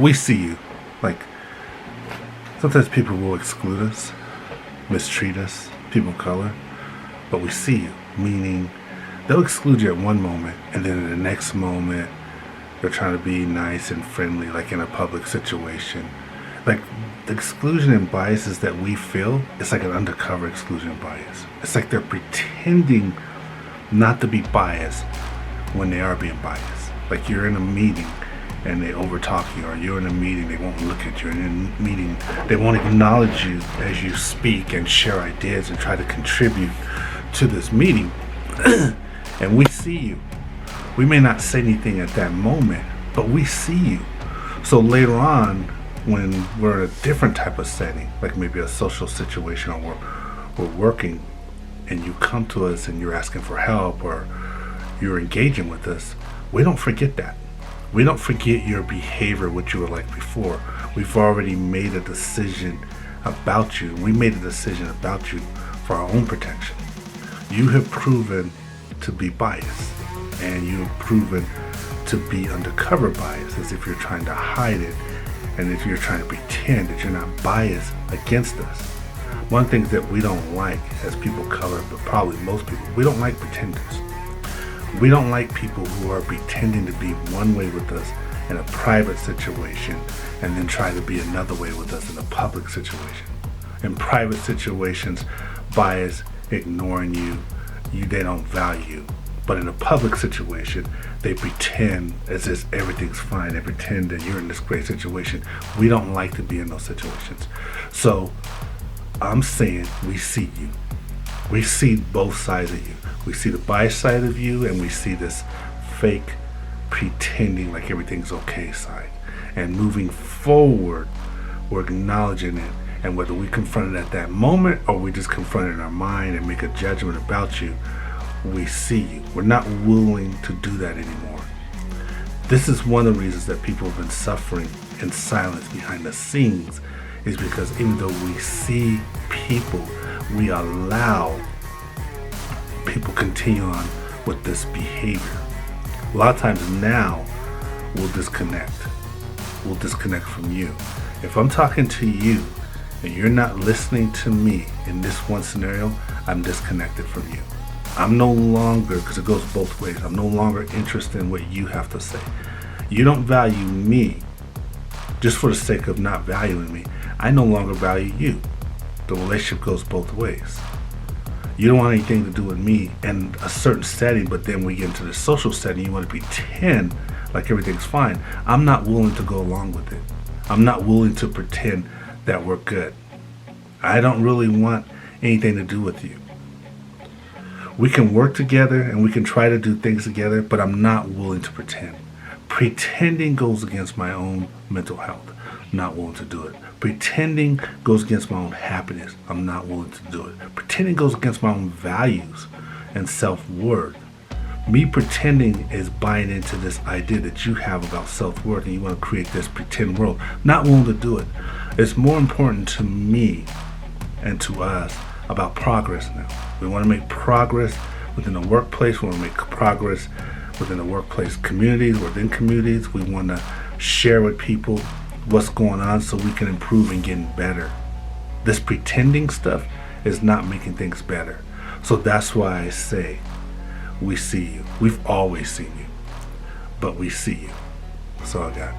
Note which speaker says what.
Speaker 1: We see you. Like, sometimes people will exclude us, mistreat us, people of color, but we see you. Meaning, they'll exclude you at one moment, and then in the next moment, they're trying to be nice and friendly, like in a public situation. Like, the exclusion and biases that we feel, it's like an undercover exclusion bias. It's like they're pretending not to be biased when they are being biased. Like you're in a meeting and they overtalk you, or you're in a meeting, they won't look at you, and in a meeting, they won't acknowledge you as you speak and share ideas and try to contribute to this meeting. And we see you. We may not say anything at that moment, but we see you. So later on, when we're in a different type of setting, like maybe a social situation, or we're working, and you come to us and you're asking for help, or you're engaging with us, we don't forget that. We don't forget your behavior, what you were like before. We've already made a decision about you. We made a decision about you for our own protection. You have proven to be biased, and you have proven to be undercover bias, as if you're trying to hide it, and if you're trying to pretend that you're not biased against us. One thing that we don't like as people of color, but probably most people, we don't like pretenders. We don't like people who are pretending to be one way with us in a private situation and then try to be another way with us in a public situation. In private situations, bias, ignoring you, they don't value you. But in a public situation, they pretend as if everything's fine. They pretend that you're in this great situation. We don't like to be in those situations. So I'm saying we see you. We see both sides of you. We see the biased side of you, and we see this fake pretending like everything's okay side. And moving forward, we're acknowledging it. And whether we confront it at that moment or we just confront it in our mind and make a judgment about you, we see you. We're not willing to do that anymore. This is one of the reasons that people have been suffering in silence behind the scenes, is because even though we see people, we allow people continue on with this behavior. A lot of times now, we'll disconnect. We'll disconnect from you. If I'm talking to you and you're not listening to me in this one scenario, I'm disconnected from you. I'm no longer, because it goes both ways, I'm no longer interested in what you have to say. You don't value me just for the sake of not valuing me. I no longer value you. The relationship goes both ways. You don't want anything to do with me in a certain setting, but then we get into the social setting, you want to pretend like everything's fine. I'm not willing to go along with it. I'm not willing to pretend that we're good. I don't really want anything to do with you. We can work together and we can try to do things together, but I'm not willing to pretend. Pretending goes against my own mental health. I'm not willing to do it. Pretending goes against my own happiness. I'm not willing to do it. Pretending goes against my own values and self-worth. Me pretending is buying into this idea that you have about self-worth, and you want to create this pretend world. Not willing to do it. It's more important to me and to us about progress now. We want to make progress within the workplace. We want to make progress within the workplace communities, within communities. We want to share with people what's going on so we can improve and get better. This pretending stuff is not making things better. So that's why I say we see you. We've always seen you, but we see you. That's all I got.